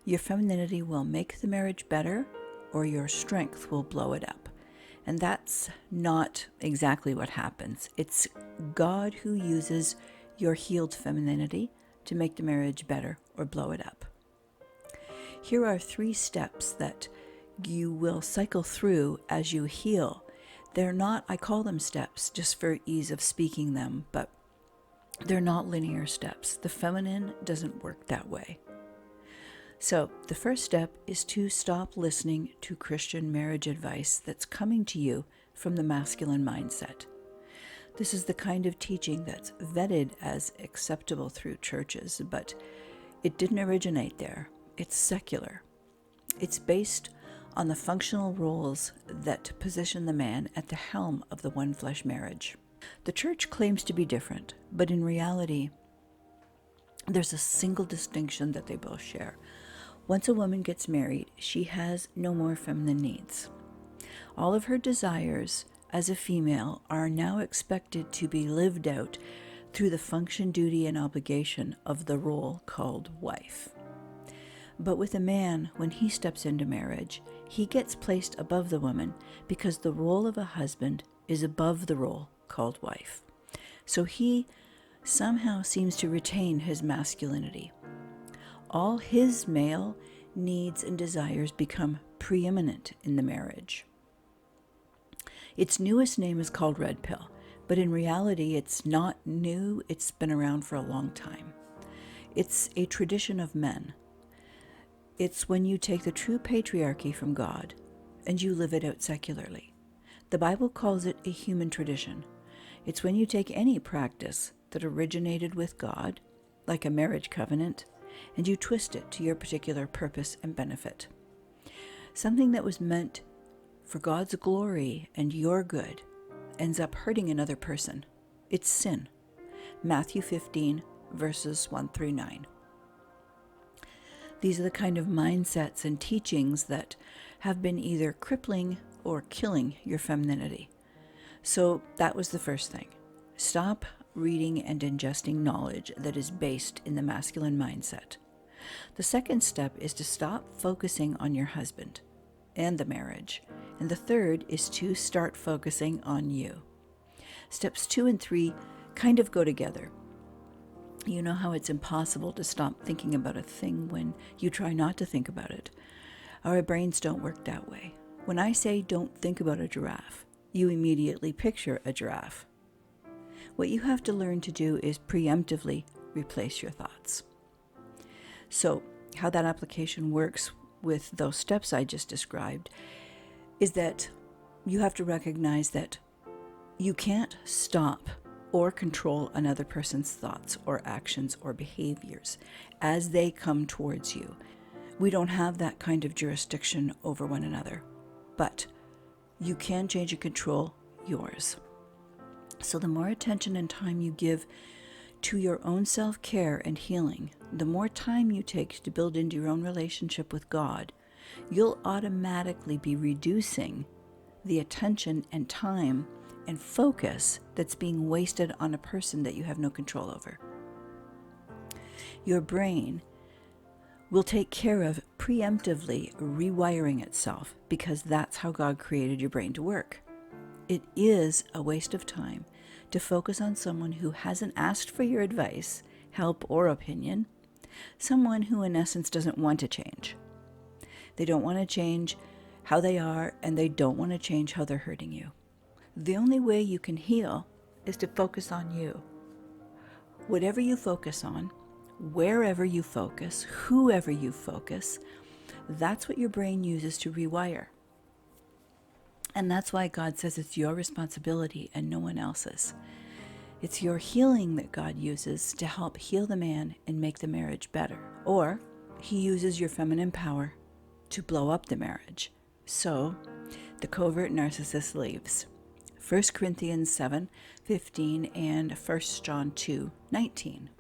Your femininity will make the marriage better, or your strength will blow it up. And that's not exactly what happens. It's God who uses your healed femininity to make the marriage better or blow it up. Here are 3 steps that you will cycle through as you heal. They're not, I call them steps just for ease of speaking them, but they're not linear steps. The feminine doesn't work that way. So the first step is to stop listening to Christian marriage advice that's coming to you from the masculine mindset. This is the kind of teaching that's vetted as acceptable through churches, but it didn't originate there. It's secular. It's based on the functional roles that position the man at the helm of the one flesh marriage. The church claims to be different, but in reality, there's a single distinction that they both share. Once a woman gets married, she has no more feminine needs. All of her desires as a female are now expected to be lived out through the function, duty, and obligation of the role called wife. But with a man, when he steps into marriage, he gets placed above the woman because the role of a husband is above the role called wife. So he somehow seems to retain his masculinity. All his male needs and desires become preeminent in the marriage. Its newest name is called Red Pill, but in reality it's not new, it's been around for a long time. It's a tradition of men. It's when you take the true patriarchy from God and you live it out secularly. The Bible calls it a human tradition. It's when you take any practice that originated with God, like a marriage covenant, and you twist it to your particular purpose and benefit. Something that was meant for God's glory and your good ends up hurting another person. It's sin. Matthew 15, verses 1 through 9. These are the kind of mindsets and teachings that have been either crippling or killing your femininity. So that was the first thing. Stop reading and ingesting knowledge that is based in the masculine mindset. The second step is to stop focusing on your husband and the marriage. And the third is to start focusing on you. Steps 2 and 3 kind of go together. You know how it's impossible to stop thinking about a thing when you try not to think about it. Our brains don't work that way. When I say don't think about a giraffe, you immediately picture a giraffe. What you have to learn to do is preemptively replace your thoughts. So, how that application works with those steps I just described is that you have to recognize that you can't stop or control another person's thoughts or actions or behaviors as they come towards you. We don't have that kind of jurisdiction over one another, but you can change and control yours. So the more attention and time you give to your own self-care and healing, the more time you take to build into your own relationship with God, you'll automatically be reducing the attention and time and focus that's being wasted on a person that you have no control over. Your brain will take care of preemptively rewiring itself because that's how God created your brain to work. It is a waste of time to focus on someone who hasn't asked for your advice, help, or opinion, someone who in essence doesn't want to change. They don't want to change how they are, and they don't want to change how they're hurting you. The only way you can heal is to focus on you. Whatever you focus on, wherever you focus, whoever you focus, that's what your brain uses to rewire. And that's why God says it's your responsibility and no one else's. It's your healing that God uses to help heal the man and make the marriage better. Or he uses your feminine power to blow up the marriage. So the covert narcissist leaves. 1 Corinthians 7:15 and 1 John 2:19.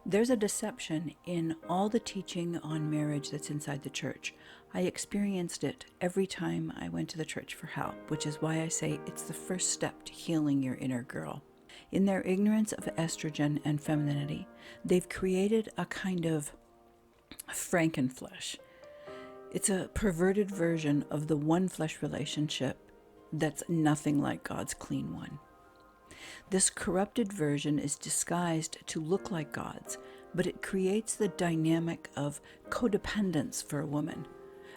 There's a deception in all the teaching on marriage that's inside the church. I experienced it every time I went to the church for help, which is why I say it's the first step to healing your inner girl. In their ignorance of estrogen and femininity, they've created a kind of Frankenflesh. It's a perverted version of the one flesh relationship that's nothing like God's clean one. This corrupted version is disguised to look like God's, but it creates the dynamic of codependence for a woman,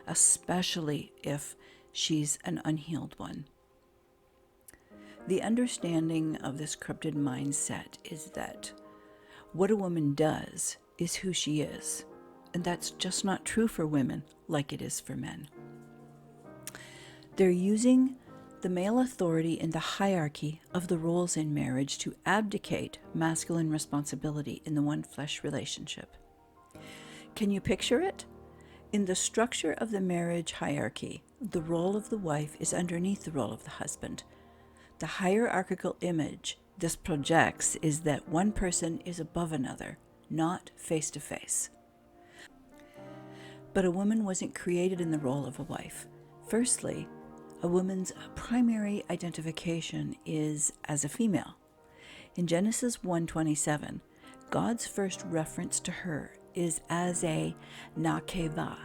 especially if she's an unhealed one. The understanding of this corrupted mindset is that what a woman does is who she is, and that's just not true for women like it is for men. They're using the male authority in the hierarchy of the roles in marriage to abdicate masculine responsibility in the one flesh relationship. Can you picture it? In the structure of the marriage hierarchy, the role of the wife is underneath the role of the husband. The hierarchical image this projects is that one person is above another, not face to face. But a woman wasn't created in the role of a wife. Firstly, a woman's primary identification is as a female. In Genesis 1:27, God's first reference to her is as a nakeva.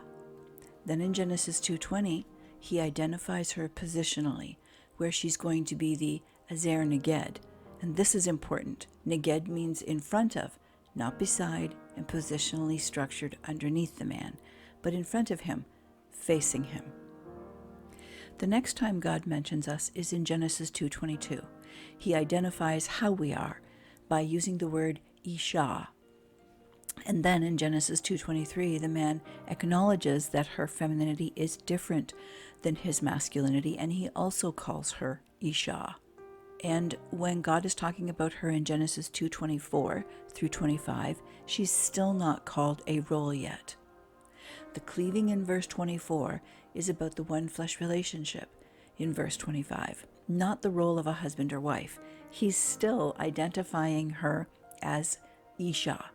Then in Genesis 2:20, he identifies her positionally, where she's going to be the azer neged. And this is important. Neged means in front of, not beside, and positionally structured underneath the man, but in front of him, facing him. The next time God mentions us is in Genesis 2:22. He identifies how we are by using the word isha. And then in Genesis 2:23, the man acknowledges that her femininity is different than his masculinity, and he also calls her isha. And when God is talking about her in Genesis 2:24 through 25, she's still not called a role yet. The cleaving in verse 24 is about the one flesh relationship in verse 25, not the role of a husband or wife. He's still identifying her as Isha.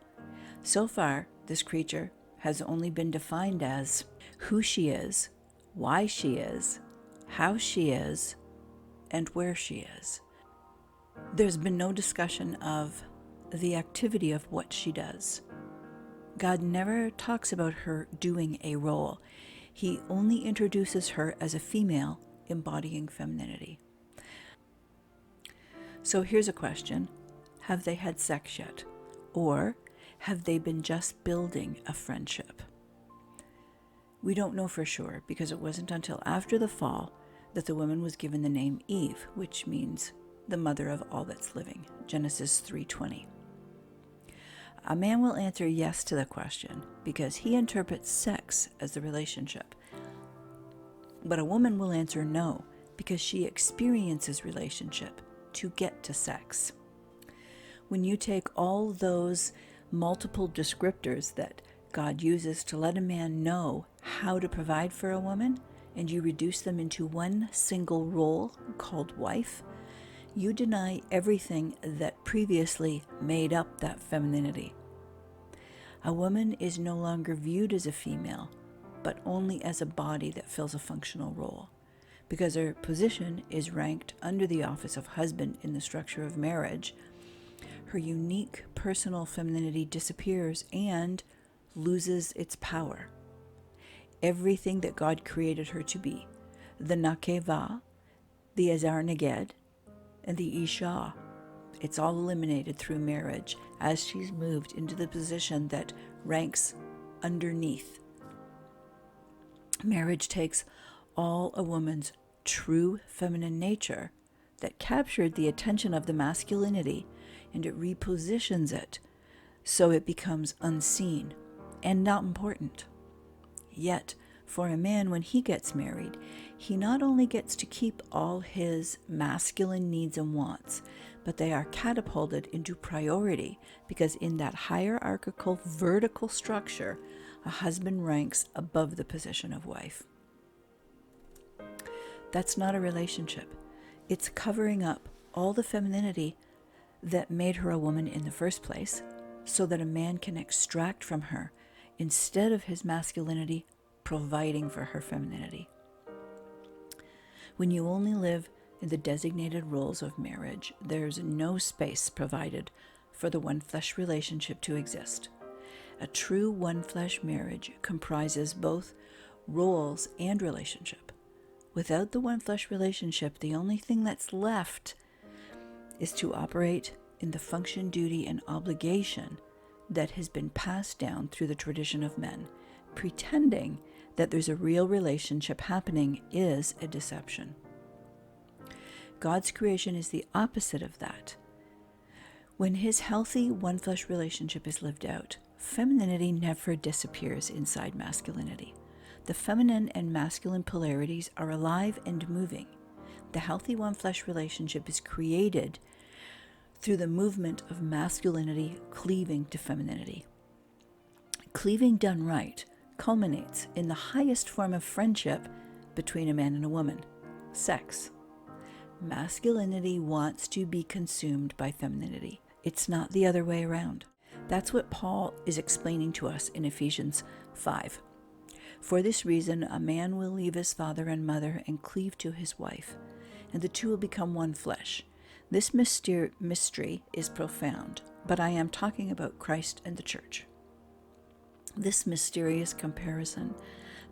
So far, this creature has only been defined as who she is, why she is, how she is, and where she is. There's been no discussion of the activity of what she does. God never talks about her doing a role. He only introduces her as a female embodying femininity. So here's a question. Have they had sex yet? Or have they been just building a friendship? We don't know for sure because it wasn't until after the fall that the woman was given the name Eve, which means the mother of all that's living, Genesis 3:20. A man will answer yes to the question because he interprets sex as the relationship. But a woman will answer no because she experiences relationship to get to sex. When you take all those multiple descriptors that God uses to let a man know how to provide for a woman, and you reduce them into one single role called wife, you deny everything that previously made up that femininity. A woman is no longer viewed as a female, but only as a body that fills a functional role, because her position is ranked under the office of husband in the structure of marriage. Her unique personal femininity disappears and loses its power. Everything that God created her to be, the nakeva, the azar neged, and the isha, it's all eliminated through marriage as she's moved into the position that ranks underneath. Marriage takes all a woman's true feminine nature that captured the attention of the masculinity, and it repositions it so it becomes unseen and not important. Yet, for a man, when he gets married, he not only gets to keep all his masculine needs and wants, but they are catapulted into priority because in that hierarchical vertical structure, a husband ranks above the position of wife. That's not a relationship. It's covering up all the femininity that made her a woman in the first place so that a man can extract from her instead of his masculinity providing for her femininity. When you only live in the designated roles of marriage, there's no space provided for the one flesh relationship to exist. A true one-flesh marriage comprises both roles and relationship. Without the one-flesh relationship, the only thing that's left is to operate in the function, duty, and obligation that has been passed down through the tradition of men. Pretending that there's a real relationship happening is a deception. God's creation is the opposite of that. When his healthy one-flesh relationship is lived out, femininity never disappears inside masculinity. The feminine and masculine polarities are alive and moving. The healthy one-flesh relationship is created through the movement of masculinity cleaving to femininity. Cleaving done right culminates in the highest form of friendship between a man and a woman, sex. Masculinity wants to be consumed by femininity. It's not the other way around. That's what Paul is explaining to us in Ephesians 5. For this reason, a man will leave his father and mother and cleave to his wife, and the two will become one flesh. This mystery is profound, but I am talking about Christ and the church. This mysterious comparison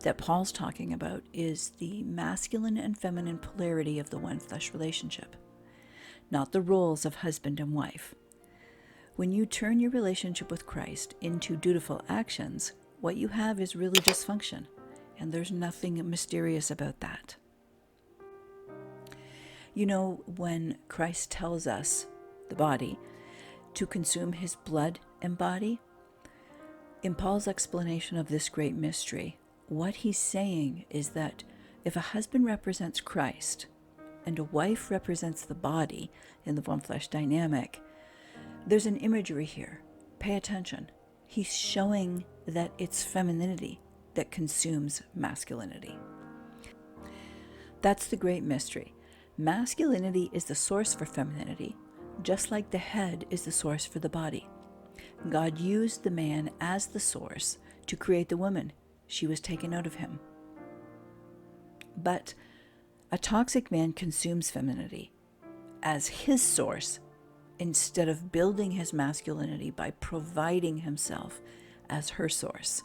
that Paul's talking about is the masculine and feminine polarity of the one-flesh relationship, not the roles of husband and wife. When you turn your relationship with Christ into dutiful actions, what you have is really dysfunction, and there's nothing mysterious about that. You know, when Christ tells us, the body, to consume his blood and body, in Paul's explanation of this great mystery, what he's saying is that if a husband represents Christ and a wife represents the body in the one-flesh dynamic, there's an imagery here. Pay attention. He's showing that it's femininity that consumes masculinity. That's the great mystery. Masculinity is the source for femininity, just like the head is the source for the body. God used the man as the source to create the woman. She was taken out of him. But a toxic man consumes femininity as his source instead of building his masculinity by providing himself as her source.